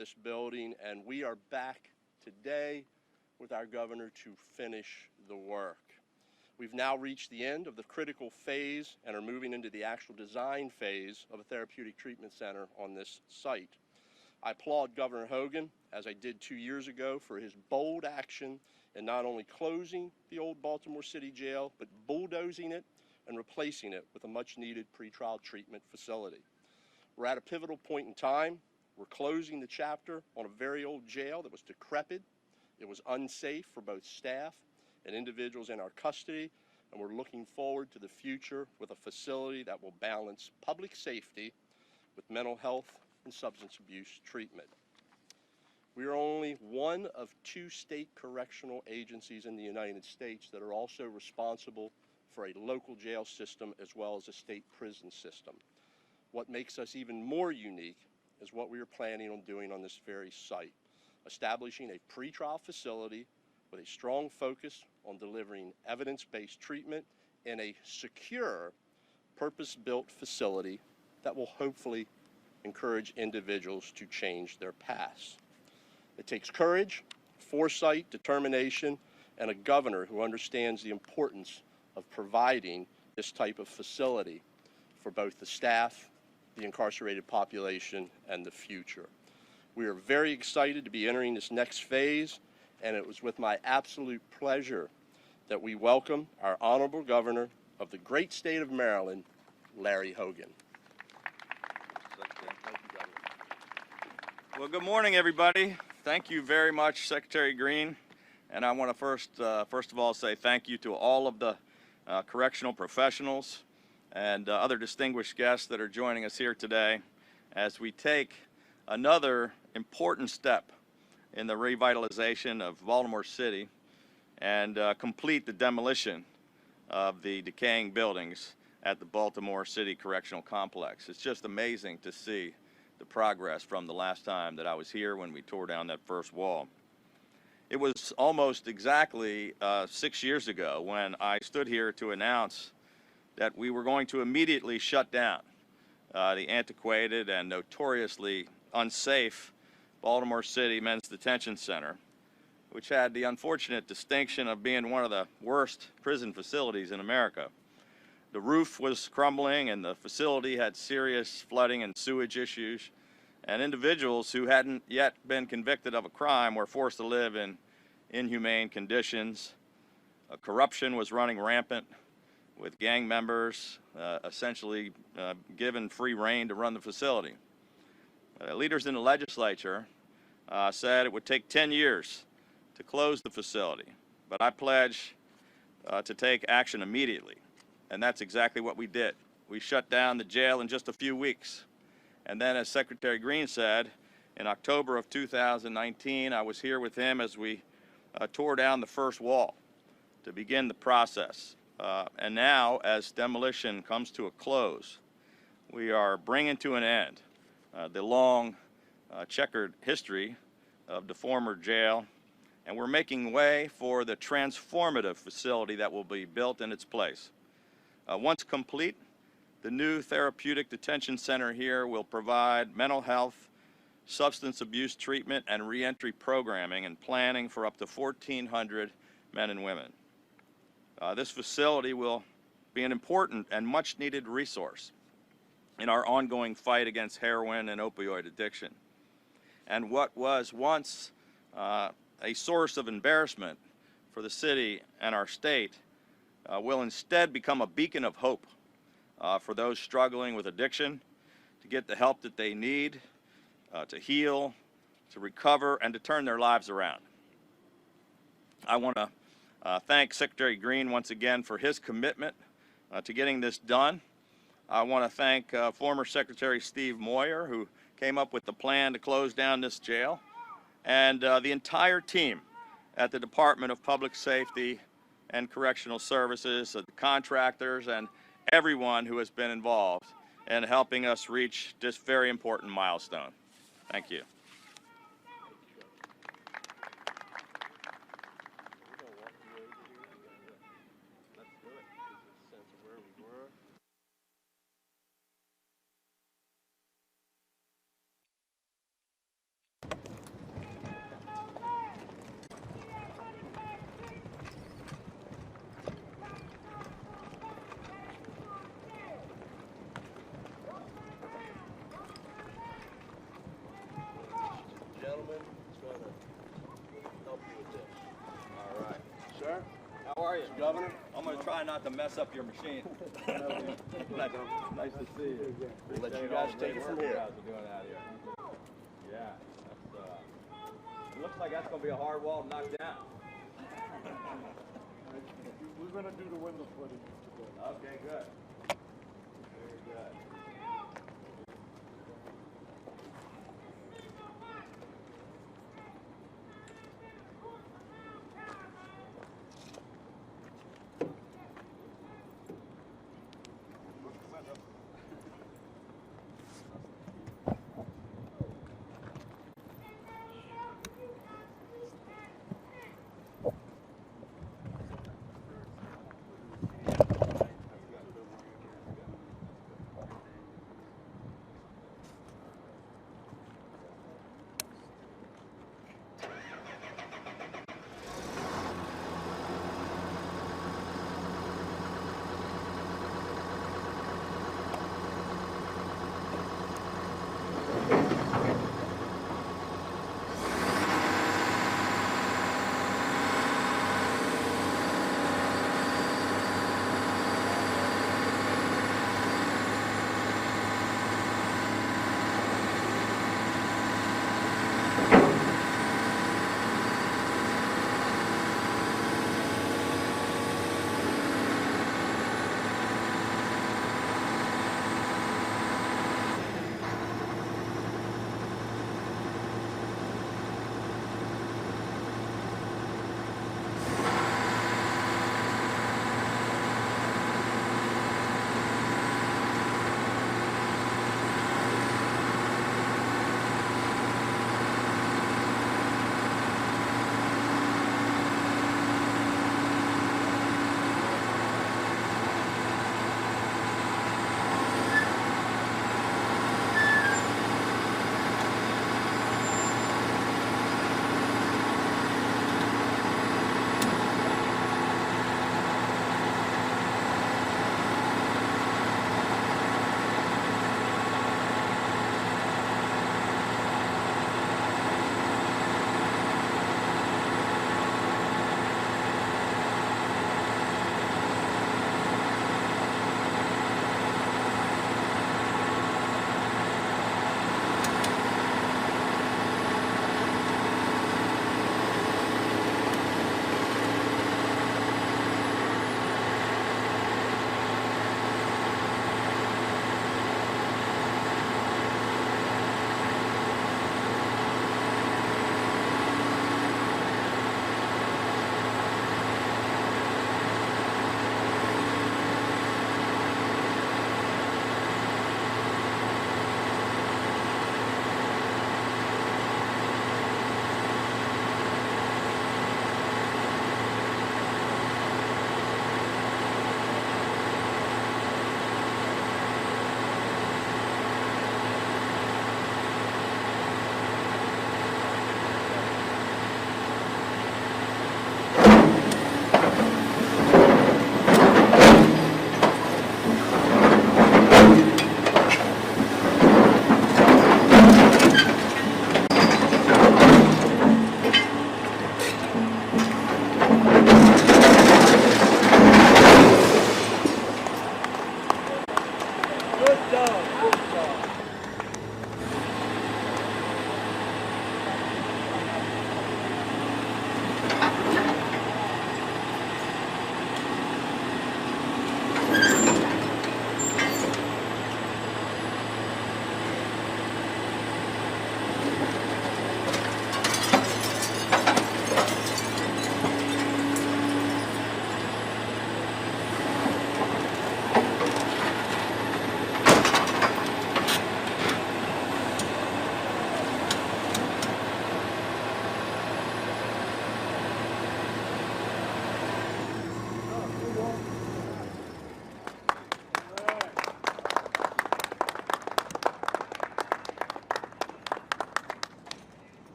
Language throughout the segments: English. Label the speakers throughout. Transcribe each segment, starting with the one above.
Speaker 1: this building, and we are back today with our governor to finish the work. We've now reached the end of the critical phase and are moving into the actual design phase of a therapeutic treatment center on this site. I applaud Governor Hogan, as I did 2 years ago, for his bold action in not only closing the old Baltimore City Jail, but bulldozing it and replacing it with a much-needed pretrial treatment facility. We're at a pivotal point in time. We're closing the chapter on a very old jail that was decrepit. It was unsafe for both staff and individuals in our custody, and we're looking forward to the future with a facility that will balance public safety with mental health and substance abuse treatment. We are only one of 2 state correctional agencies in the United States that are also responsible for a local jail system as well as a state prison system. What makes us even more unique is what we are planning on doing on this very site, establishing a pretrial facility with a strong focus on delivering evidence-based treatment in a secure, purpose-built facility that will hopefully encourage individuals to change their past. It takes courage, foresight, determination, and a governor who understands the importance of providing this type of facility for both the staff, the incarcerated population, and the future. We are very excited to be entering this next phase, and it was with my absolute pleasure that we welcome our Honorable Governor of the great state of Maryland, Larry Hogan.
Speaker 2: Well, good morning, everybody. Thank you very much, Secretary Green. And I want to first of all say thank you to all of the correctional professionals and other distinguished guests that are joining us here today as we take another important step in the revitalization of Baltimore City and complete the demolition of the decaying buildings at the Baltimore City Correctional Complex. It's just amazing to see the progress from the last time that I was here when we tore down that first wall. It was almost exactly 6 years ago when I stood here to announce that we were going to immediately shut down the antiquated and notoriously unsafe Baltimore City Men's Detention Center, which had the unfortunate distinction of being one of the worst prison facilities in America. The roof was crumbling and the facility had serious flooding and sewage issues, and individuals who hadn't yet been convicted of a crime were forced to live in inhumane conditions. Corruption was running rampant, with gang members essentially given free rein to run the facility. Leaders in the legislature said it would take 10 years to close the facility, but I pledge to take action immediately, and that's exactly what we did. We shut down the jail in just a few weeks, and then, as Secretary Green said, in October of 2019, I was here with him as we tore down the first wall to begin the process. And now, as demolition comes to a close, we are bringing to an end the long checkered history of the former jail, and we're making way for the transformative facility that will be built in its place. Once complete, the new therapeutic detention center here will provide mental health, substance abuse treatment, and reentry programming and planning for up to 1,400 men and women. This facility will be an important and much-needed resource in our ongoing fight against heroin and opioid addiction. And what was once a source of embarrassment for the city and our state will instead become a beacon of hope for those struggling with addiction to get the help that they need to heal, to recover, and to turn their lives around. I want to thank Secretary Green once again for his commitment to getting this done. I want to thank former Secretary Steve Moyer, who came up with the plan to close down this jail, and the entire team at the Department of Public Safety and Correctional Services, the contractors, and everyone who has been involved in helping us reach this very important milestone. Thank you. are you?
Speaker 1: Governor.
Speaker 2: I'm going to try not to mess up your machine. Nice to see you.
Speaker 1: We'll let you guys take it from here.
Speaker 2: Doing out here. Yeah, it looks like that's going to be a hard wall to knock down.
Speaker 3: We're going to do the window footing today.
Speaker 2: Okay, good. Very good.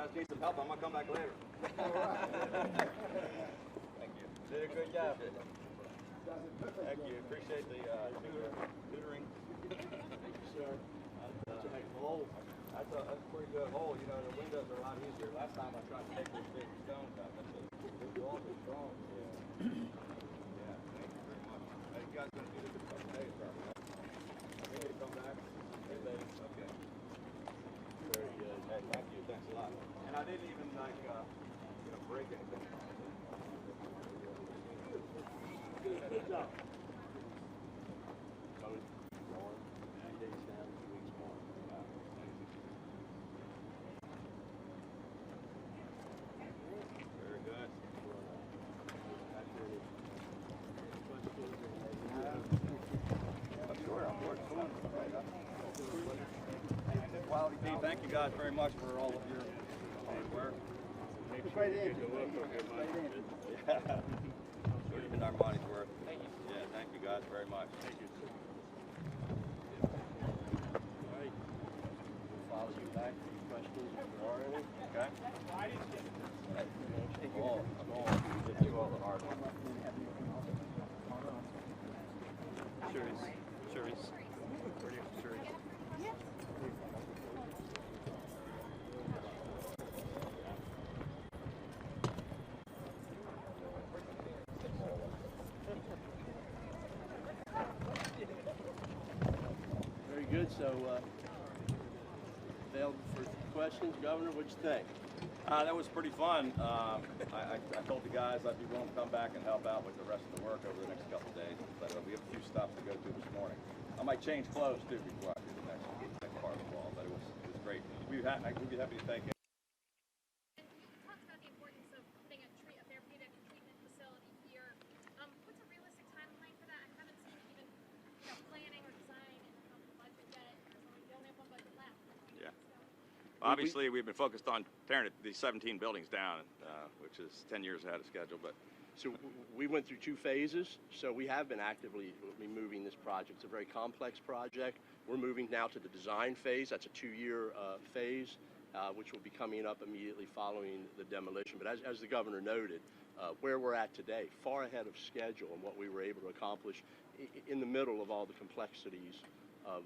Speaker 2: guys need some help, I'm going to come back later. Thank you. Did a good job. Thank you. Appreciate the tutoring.
Speaker 3: Thank you, sir.
Speaker 2: That's a pretty good hole. You know, the windows are a lot easier. Last time I tried to take those big stones out. That's a long and strong. Yeah. Yeah. Thank you very much. Hey, you guys gonna do this in a couple days, probably? Right? Ready to come back? Hey, ladies. Okay. Very good. Hey, thank you. Thanks a lot. And I didn't even like, break anything.
Speaker 3: Good job.
Speaker 2: Very good. I'm sure. Quality team, thank you guys very much for all of your hard work.
Speaker 3: Right in.
Speaker 2: Yeah. We're even our money's worth. Thank you. Yeah, thank you guys very much. Thank you.
Speaker 1: All right. We'll follow you back for your questions if there are any.
Speaker 2: Okay. Give you all the hard one.
Speaker 1: Sure is. Sure is. Sure is. Very good. So, available for questions. Governor, what'd you think?
Speaker 2: That was pretty fun. I told the guys I'd be willing to come back and help out with the rest of the work over the next couple of days. But we have a few stops to go to this morning. I might change clothes too before I do the next part of the wall. But it was great. We'd be happy to take it.
Speaker 4: Talked about the importance of putting a therapeutic treatment facility here. What's a realistic timeline for that? I haven't seen even planning or design in the budget yet. We only have one budget left.
Speaker 2: Yeah. Obviously, we've been focused on tearing these 17 buildings down, which is 10 years ahead of schedule. But
Speaker 1: So we went through 2 phases. So we have been actively moving this project. It's a very complex project. We're moving now to the design phase. That's a 2-year phase, which will be coming up immediately following the demolition. But as the governor noted, where we're at today, far ahead of schedule and what we were able to accomplish in the middle of all the complexities of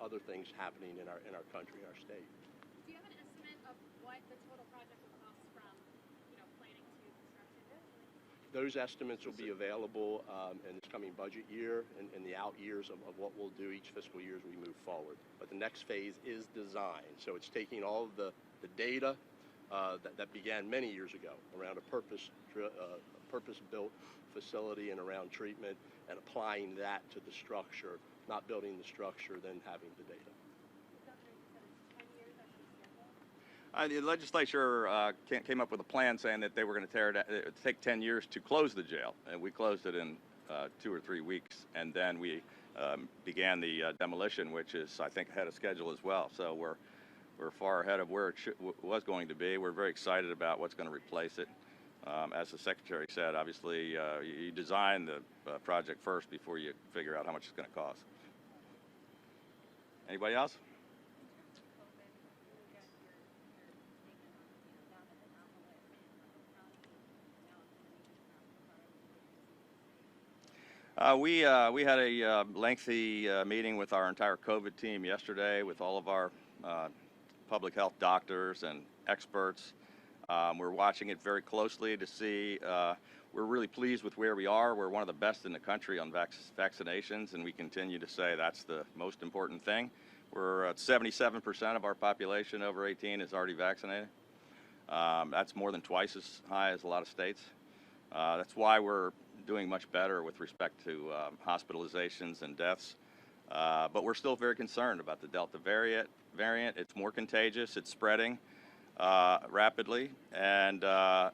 Speaker 1: other things happening in our country, in our state.
Speaker 4: Do you have an estimate of what the total project will cost from, planning to construction?
Speaker 1: Those estimates will be available in this coming budget year and in the out years of what we'll do each fiscal year as we move forward. But the next phase is design. So it's taking all of the data that began many years ago around a purpose-built facility and around treatment and applying that to the structure, not building the structure, then having the data.
Speaker 2: the legislature came up with a plan saying that they were going to tear it down. It would take 10 years to close the jail, and we closed it in 2 or 3 weeks, and then we began the demolition, which is, I think, ahead of schedule as well. So we're far ahead of where it was going to be. We're very excited about what's going to replace it. As the secretary said, obviously, you design the project first before you figure out how much it's going to cost. Anybody else? We had a lengthy meeting with our entire COVID team yesterday with all of our public health doctors and experts. We're watching it very closely to see. We're really pleased with where we are. We're one of the best in the country on vaccinations, and we continue to say that's the most important thing. We're at 77% of our population over 18 is already vaccinated. That's more than twice as high as a lot of states. That's why we're doing much better with respect to hospitalizations and deaths. But we're still very concerned about the Delta variant. It's more contagious. It's spreading rapidly, and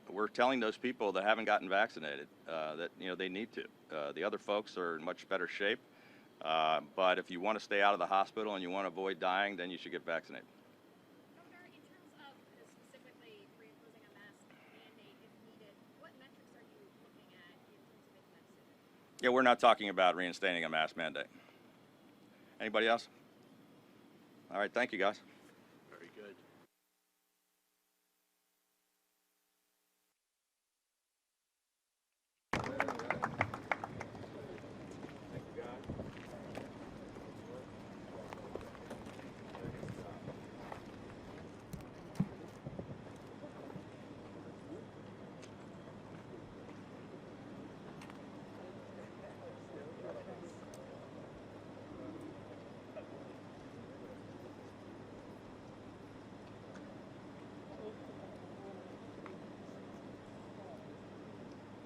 Speaker 2: we're telling those people that haven't gotten vaccinated that they need to. The other folks are in much better shape, but if you want to stay out of the hospital and you want to avoid dying, then you should get vaccinated.
Speaker 4: Governor, in terms of specifically reimposing a mask mandate if needed, what metrics are you looking at in terms of making that decision?
Speaker 2: Yeah, we're not talking about reinstating a mask mandate. Anybody else? All right, thank you, guys.